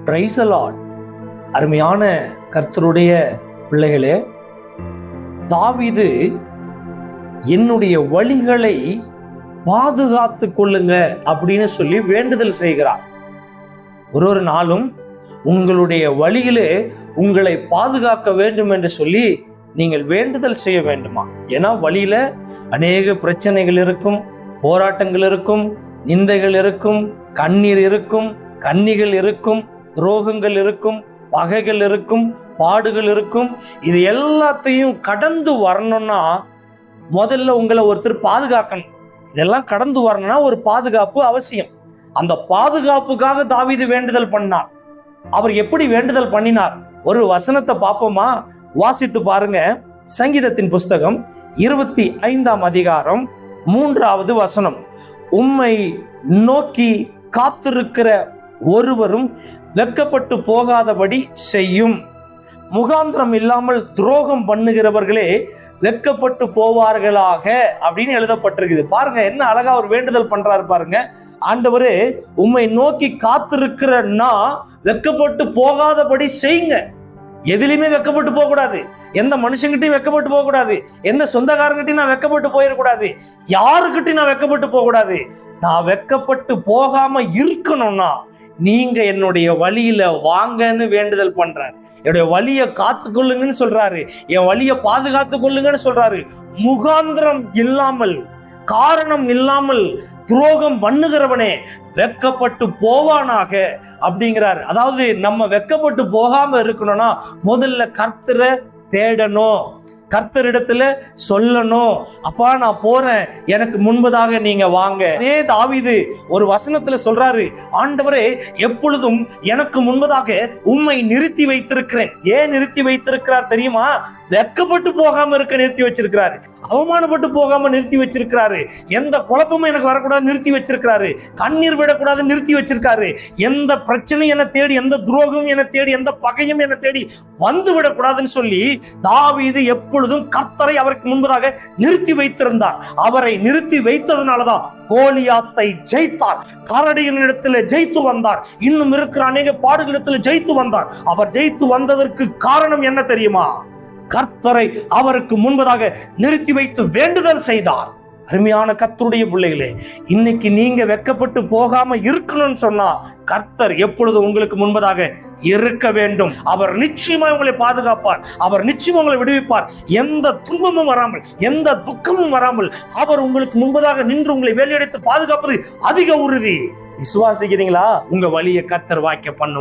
Praise the Lord. அருமையான கர்த்தருடைய பிள்ளைகளே, தாவீது என்னுடைய வழிகளை பாதுகாத்து கொள்ளுங்க அப்படின்னு சொல்லி வேண்டுதல் செய்கிறார். ஒரு நாளும் உங்களுடைய வழியிலே உங்களை பாதுகாக்க வேண்டும் என்று சொல்லி நீங்கள் வேண்டுதல் செய்ய வேண்டுமா? ஏன்னா வழியில அநேக பிரச்சனைகள் இருக்கும், போராட்டங்கள் இருக்கும், நிந்தைகள் இருக்கும், கண்ணீர் இருக்கும், கண்ணிகள் இருக்கும், துரோகங்கள் இருக்கும், பகைகள் இருக்கும், பாடுகள் இருக்கும். இது எல்லாத்தையும் கடந்து வரணும்னா முதல்ல உங்களை ஒருத்தர் பாதுகாக்கணும். இதெல்லாம் கடந்து வரணும்னா ஒரு பாதுகாப்பு அவசியம். அந்த பாதுகாப்புக்காக தாவீது வேண்டுதல் பண்ணார். அவர் எப்படி வேண்டுதல் பண்ணினார்? ஒரு வசனத்தை பார்ப்போமா? வாசித்து பாருங்க. சங்கீதத்தின் புஸ்தகம் 25ஆம் அதிகாரம் 3வது வசனம். உம்மை நோக்கி காத்திருக்கிற ஒருவரும் வெட்கப்பட்டு போகாதபடி செய்யும். முகாந்திரம் இல்லாமல் துரோகம் பண்ணுகிறவர்களே வெட்கப்பட்டு போவார்களாக அப்படின்னு எழுதப்பட்டிருக்குது. பாருங்க என்ன அழகா ஒரு வேண்டுதல் பண்றாரு பாருங்க. ஆண்டவரே, உம்மை நோக்கி காத்திருக்கிறன்னா வெட்கப்பட்டு போகாதபடி செய்யுங்க. எதிலுமே வெட்கப்பட்டு போக கூடாது. எந்த மனுஷங்கிட்டையும் வெட்கப்பட்டு போக கூடாது. எந்த சொந்தக்காரங்கிட்டையும் நான் வெட்கப்பட்டு போயிடக்கூடாது. யாருக்கிட்டையும் நான் வெட்கப்பட்டு போக கூடாது. நான் வெட்கப்பட்டு போகாம இருக்கணும்னா நீங்க என்னுடைய வழியில வாங்கன்னு வேண்டுதல் பண்றாரு. என்னுடைய வழியை காத்து கொள்ளுங்கன்னு சொல்றாரு. என் வழியை பாதுகாத்து கொள்ளுங்கன்னு சொல்றாரு. முகாந்திரம் இல்லாமல், காரணம் இல்லாமல் துரோகம் பண்ணுகிறவனே வெட்கப்பட்டு போவானாக அப்படிங்கிறாரு. அதாவது நம்ம வெட்கப்பட்டு போகாம இருக்கணும்னா முதல்ல கர்த்தரை தேடணும், கர்த்தரிடத்துல சொல்லணும். அப்பா நான் போறேன், எனக்கு முன்பதாக நீங்க வாங்க. அதே தாவீது ஒரு வசனத்துல சொல்றாரு, ஆண்டவரே எப்பொழுதும் எனக்கு முன்பதாக உம்மை நிறுத்தி வைத்திருக்கிறேன். ஏன் நிறுத்தி வைத்திருக்கிறார் தெரியுமா? வெட்கப்பட்டு போகாம இருக்க நிறுத்தி வச்சிருக்கிறாரு. அவமானப்பட்டு போகாம நிறுத்தி வச்சிருக்கிறாரு. எந்த குழப்பமும் எனக்கு வரக்கூடாது நிறுத்தி வச்சிருக்கிறாரு. கண்ணீர் விடக்கூடாது நிறுத்தி வச்சிருக்காரு. எந்த பிரச்சனையும் என தேடி, எந்த துரோகமும் என தேடி, எந்த பகையும் என தேடி வந்து விடக்கூடாதுன்னு சொல்லி தாவீது எப்பொழுதும் கர்த்தரை அவருக்கு முன்பதாக நிறுத்தி வைத்திருந்தார். அவரை நிறுத்தி வைத்ததுனாலதான் கோலியாத்தை ஜெயித்தார். கரடிகளிடத்தில் ஜெயித்து வந்தார். இன்னும் இருக்கிற அநேக பாடுகளிடத்தில் ஜெயித்து வந்தார். அவர் ஜெயித்து வந்ததற்கு காரணம் என்ன தெரியுமா? கர்த்தரை அவருக்கு முன்பதாக நிறுத்தி வைத்து வேண்டுதல் செய்தார். அருமையான கர்த்தருடைய பிள்ளைகளே, இன்னைக்கு நீங்க வெட்கப்பட்டு போகாம இருக்கணும்னு சொன்னா கர்த்தர் எப்பொழுது உங்களுக்கு முன்பதாக இருக்க வேண்டும். அவர் நிச்சயமா உங்களை பாதுகாப்பார். அவர் நிச்சயமா உங்களை விடுவிப்பார். எந்த துன்பமும் வராமல், எந்த துக்கமும் வராமல் அவர் உங்களுக்கு முன்பதாக நின்று உங்களை வேலையடைத்து பாதுகாப்பது அதிக உறுதி. விசுவாசிக்கிறீங்களா? உங்க வழியை கர்த்தர் வாய்க்க பண்ணுவார்.